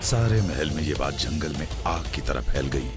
सारे महल में ये बात जंगल में आग की तरह फैल गई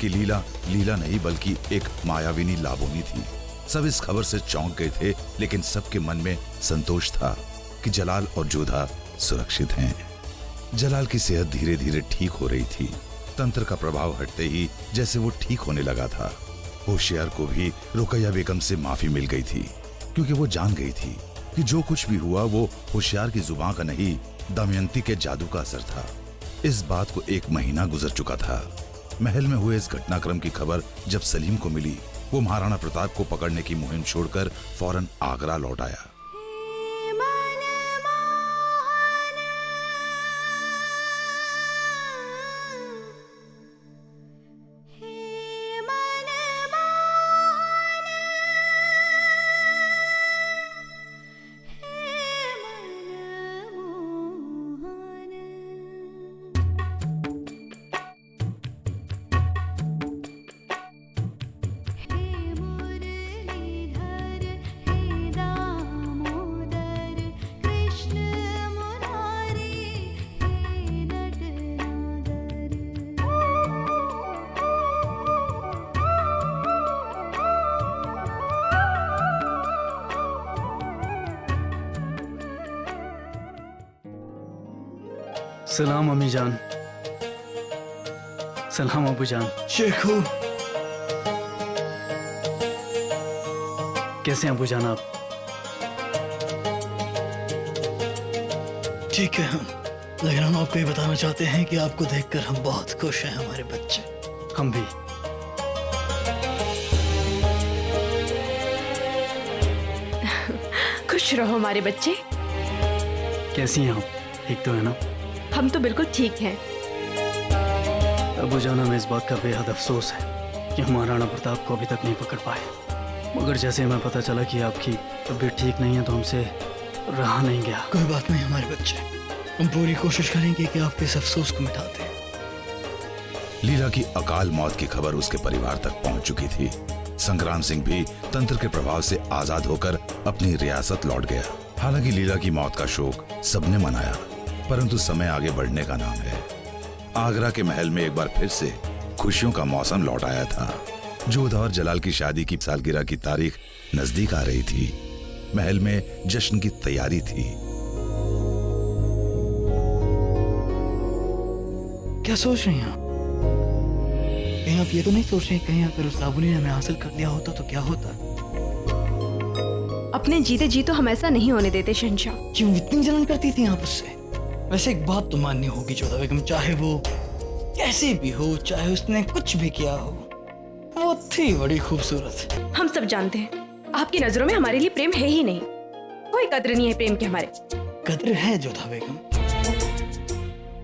कि लीला नहीं बल्कि एक मायाविनी लाबोनी थी। सब इस खबर से चौंक गए थे, लेकिन सबके मन में संतोष था कि जलाल और जोधा सुरक्षित हैं। जलाल की सेहत धीरे धीरे ठीक हो रही थी। तंत्र का प्रभाव हटते ही जैसे वो ठीक होने लगा था। होशियार को भी रुकैया बेगम से माफी मिल गई थी, क्योंकि वो जान गई थी कि जो कुछ भी हुआ वो होशियार की जुबान का नहीं, दमयंती के जादू का असर था। इस बात को 1 महीना गुजर चुका था। महल में हुए इस घटनाक्रम की खबर जब सलीम को मिली, वो महाराणा प्रताप को पकड़ने की मुहिम छोड़कर फौरन आगरा लौट आया। सलाम अम्मी जान। सलाम अबू जान। शेखू, कैसे हैं अबू जान आप? ठीक है हम, लेकिन हम आपको ये बताना चाहते हैं कि आपको देखकर हम बहुत खुश हैं हमारे बच्चे। हम भी। खुश रहो हमारे बच्चे। कैसी हैं आप? ठीक तो है ना? हम तो बिल्कुल ठीक हैं। अबू जान, हमें इस बात का बेहद अफसोस है कि हम महाराणा प्रताप को अभी तक नहीं पकड़ पाए, मगर जैसे हमें पता चला कि आपकी तबीयत ठीक नहीं है तो हमसे रहा नहीं गया। कोई बात नहीं हमारे बच्चे, हम पूरी कोशिश करेंगे कि आपके इस अफसोस को मिटा दें। लीला की अकाल मौत की खबर उसके परिवार तक पहुंच चुकी थी। संग्राम सिंह भी तंत्र के प्रभाव से आजाद होकर अपनी रियासत लौट गया। हालांकि लीला की मौत का शोक सबने मनाया, परंतु समय आगे बढ़ने का नाम है। आगरा के महल में एक बार फिर से खुशियों का मौसम लौट आया था। जोधा और जलाल की शादी की सालगिरह की तारीख नजदीक आ रही थी। महल में जश्न की तैयारी थी। क्या सोच रही हैं आप? कहीं आप ये तो नहीं सोच रहे कहीं अगर उस लाबोनी ने हमें हासिल कर लिया होता तो क्या होता? अपने जीते जी तो हम ऐसा नहीं होने देते शहंशाह। क्यों इतनी जलन करती थी आप उससे? वैसे एक बात तो माननी होगी जोधा बेगम, चाहे वो कैसे भी हो, चाहे उसने कुछ भी किया हो, वो थी बड़ी खूबसूरत। हम सब जानते हैं आपकी नजरों में हमारे लिए प्रेम है ही नहीं। कोई कद्र नहीं है प्रेम की हमारे। कद्र है जोधा बेगम,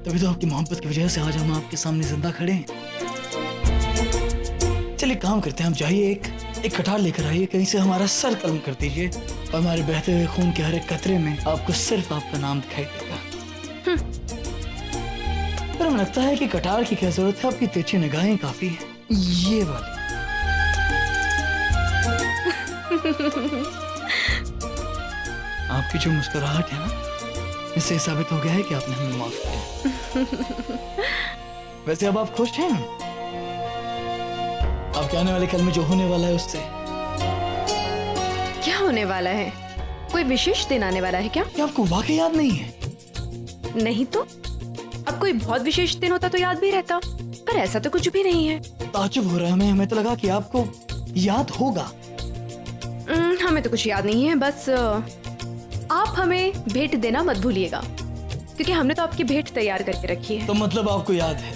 तभी तो आपकी मोहब्बत की वजह से आज हम आपके सामने जिंदा खड़े हैं। चलिए काम करते हैं, हम जाइए एक कटार लेकर आइए, कहीं से हमारा सर कलम कर दीजिए और हमारे बहते हुए खून के हर एक कतरे में आपको सिर्फ आपका नाम दिखाई देगा। पर हमें लगता है कि कटार की क्या जरूरत है, आपकी तिरछी निगाहें काफी है। ये वाली आपकी जो मुस्कुराहट है ना, इससे साबित हो गया है कि आपने हमें माफ किया। वैसे अब आप खुश हैं? आपके आने वाले कल में जो होने वाला है उससे क्या होने वाला है? कोई विशेष दिन आने वाला है क्या? क्या आपको वाकई याद नहीं है? नहीं तो अब कोई बहुत विशेष दिन होता तो याद भी रहता, पर ऐसा तो कुछ भी नहीं है। ताज्जुब हो रहा है हमें तो लगा कि आपको याद होगा। हमें तो कुछ याद नहीं है, बस आप हमें भेंट देना मत भूलिएगा, क्योंकि हमने तो आपकी भेंट तैयार करके रखी है। तो मतलब आपको याद है?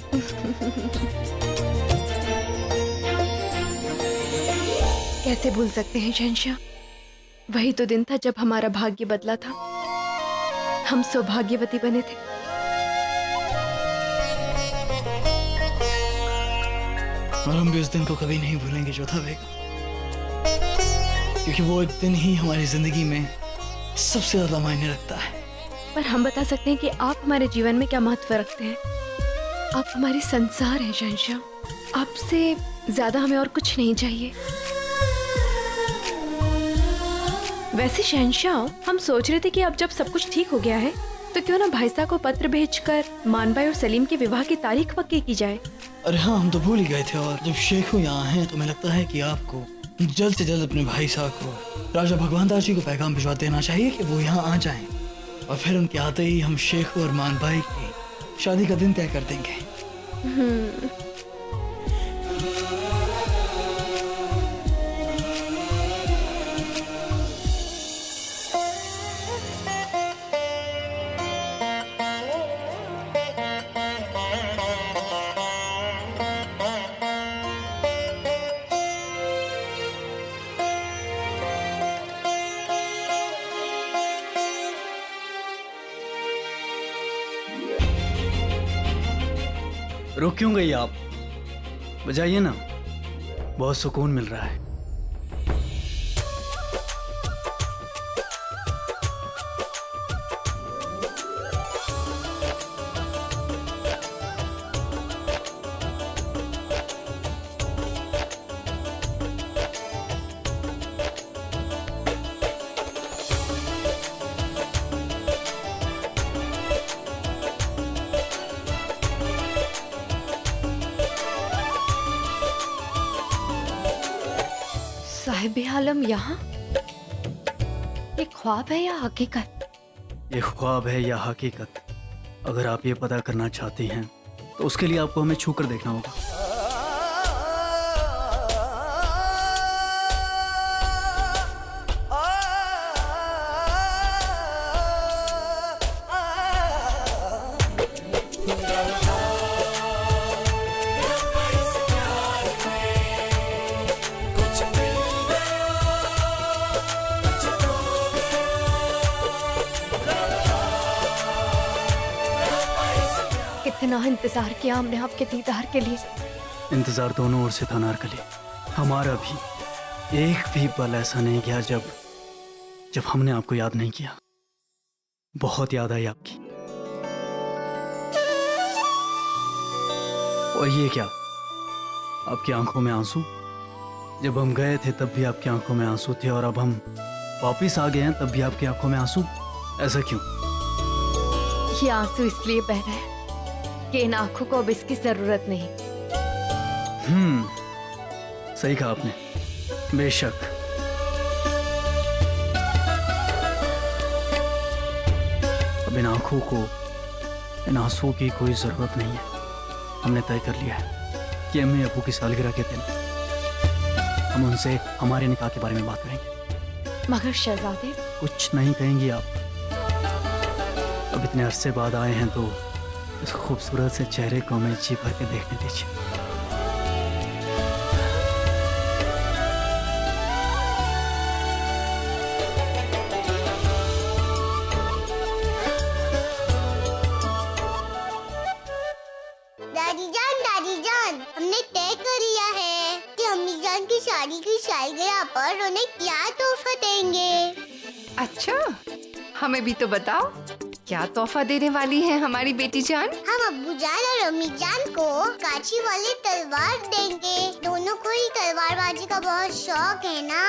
कैसे भूल सकते हैं शहंशाह? वही तो दिन था जब हमारा भाग्य बदला था, हम सौभाग्यवती बने थे। और हम भी उस दिन को कभी नहीं भूलेंगे जोधा बेगम, क्योंकि वो एक दिन ही हमारी जिंदगी में सबसे ज्यादा मायने रखता है। पर हम बता सकते हैं कि आप हमारे जीवन में क्या महत्व रखते हैं। आप हमारे संसार हैं शहंशाह, आपसे ज्यादा हमें और कुछ नहीं चाहिए। वैसे शहंशाह, हम सोच रहे थे कि अब जब सब कुछ ठीक हो गया है तो क्यों ना भाई साहब को पत्र भेजकर मानभाई और सलीम के विवाह की तारीख पक्की की जाए। अरे हाँ, हम तो भूल ही गए थे। और जब शेखू यहाँ हैं तो हमें लगता है कि आपको जल्द से जल्द अपने भाई साहब को राजा भगवान दास जी को पैगाम भिजवा देना चाहिए कि वो यहाँ आ जाएं। और फिर उनके आते ही हम शेखू और मान भाई की शादी का दिन तय कर देंगे। रुक क्यों गई आप? बजाइए ना, बहुत सुकून मिल रहा है। साहिब आलम यहाँ? ये ख्वाब है या हकीकत? ये ख्वाब है या हकीकत, अगर आप ये पता करना चाहती हैं तो उसके लिए आपको हमें छू कर देखना होगा। कितना इंतजार किया हमने आपके दीदार के लिए। इंतजार दोनों ओर से था नारकली। हमारा भी एक भी पल ऐसा नहीं गया जब हमने आपको याद नहीं किया। बहुत याद आई आपकी। और ये क्या, आपकी आंखों में आंसू? जब हम गए थे तब भी आपकी आंखों में आंसू थे, और अब हम वापिस आ गए हैं तब भी आपकी आंखों में आंसू। ऐसा क्यों? ये आंसू इसलिए बह रहे हैं कि इन आंखों को अब इसकी जरूरत नहीं। सही कहा आपने, बेशक। अब इन आंखों को, इन आंसुओं की कोई जरूरत नहीं है। हमने तय कर लिया है कि अम्मी अबू की सालगिरह के दिन हम उनसे हमारे निकाह के बारे में बात करेंगे। मगर शहजादे, कुछ नहीं कहेंगी आप। अब इतने अरसे बाद आए हैं तो इस खूबसूरत से चेहरे को हमें जी भर के देखने दीजिए। दादी जान, हमने तय कर लिया है कि अम्मी जान की शादी की सालगिरह पर उन्हें क्या तोहफा देंगे। अच्छा, हमें भी तो बताओ, क्या तोहफा देने वाली है हमारी बेटी जान? हम अब्बू जान और अम्मी जान को कांची वाली तलवार देंगे। दोनों को ही तलवारबाजी का बहुत शौक है ना।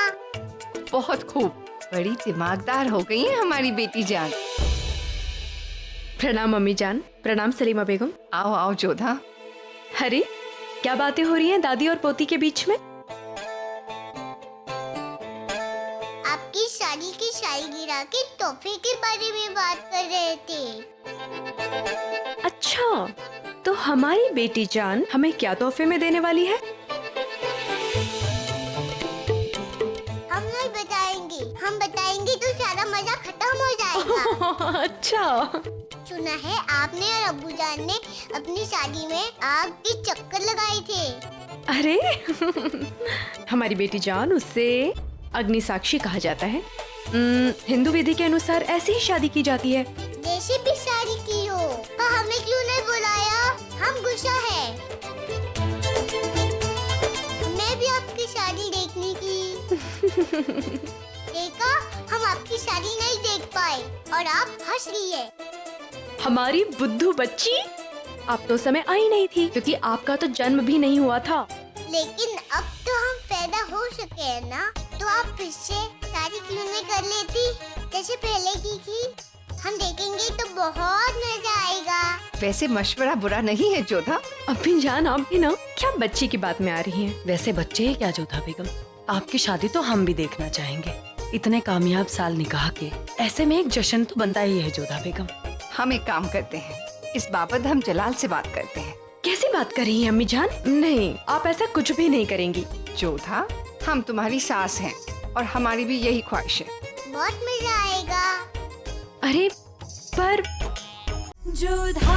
बहुत खूब, बड़ी दिमागदार हो गई है हमारी बेटी जान। प्रणाम अम्मी जान। प्रणाम सलीमा बेगम। आओ आओ जोधा। अरे, क्या बातें हो रही हैं दादी और पोती के बीच में? आपकी शादी की सालगिरह के तोहफे के बारे में बात कर रहे थे। अच्छा, तो हमारी बेटी जान हमें क्या तोहफे में देने वाली है? हम नहीं बताएंगे, हम बताएंगे तो सारा मजा खत्म हो जाएगा। अच्छा, सुना है आपने और अब्बू जान ने अपनी शादी में आग के चक्कर लगाए थे। अरे हमारी बेटी जान, उससे अग्नि साक्षी कहा जाता है। हिंदू विधि के अनुसार ऐसी ही शादी की जाती है। जैसे भी शादी की हो, हमें क्यों नहीं बुलाया? हम गुस्सा है। मैं भी आपकी शादी देखने की। देखा, हम आपकी शादी नहीं देख पाए और आप हंस रही है। हमारी बुद्धू बच्ची, आप तो समय आई नहीं थी क्योंकि आपका तो जन्म भी नहीं हुआ था। लेकिन अब तो हम पैदा हो सके हैं ना, तो आप फिर से शादी क्यों नहीं कर लेती जैसे पहले की थी? हम देखेंगे तो बहुत मजा आएगा। वैसे मशवरा बुरा नहीं है जोधा। अभी जान आप भी ना क्या बच्ची की बात में आ रही हैं। वैसे बच्चे ही क्या जोधा बेगम, आपकी शादी तो हम भी देखना चाहेंगे। इतने कामयाब साल निकाह के, ऐसे में एक जश्न तो बनता ही है जोधा बेगम। हम एक काम करते हैं, इस बाबत हम जलाल से बात करते हैं। कैसी बात कर रही हैं अम्मी जान? नहीं, आप ऐसा कुछ भी नहीं करेंगी। जोधा, हम तुम्हारी सास हैं और हमारी भी यही ख्वाहिश है। बहुत मजा आएगा। अरे पर जोधा